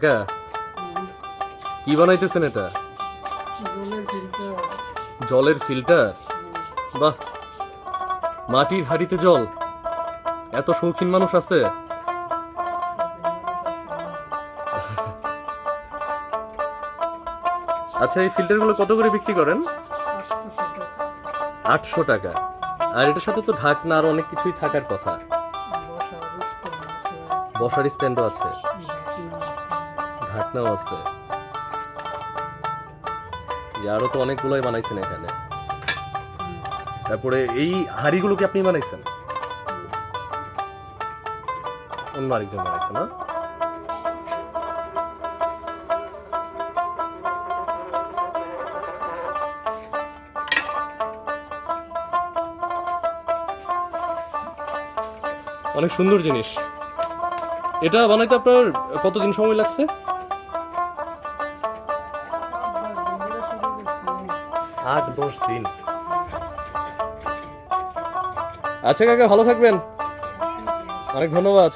কাকা কি বানাইতেছেন এটা? জলের ফিল্টার। বাহ, মাটির হাঁড়িতে জল, এত শৌখিন মানুষ আছে। আচ্ছা, এই ফিল্টারগুলো কত করে বিক্রি করেন? 800 টাকা। আর এটার সাথে তো ঢাকনা আর অনেক কিছুই থাকার কথা। বসার স্ট্যান্ডও আছে, ঢাকনাও আছে। আরো তো অনেকগুলোই বানাইছেন এখানে। তারপরে এই হাঁড়িগুলো কি আপনি বানাইছেন? অন্য আরেকজন বানাইছেন না? অনেক সুন্দর জিনিস। এটা বানাইতে আপনার কতদিন সময় লাগছে? 8-10 দিন। আচ্ছা কাকা, ভালো থাকবেন, অনেক ধন্যবাদ।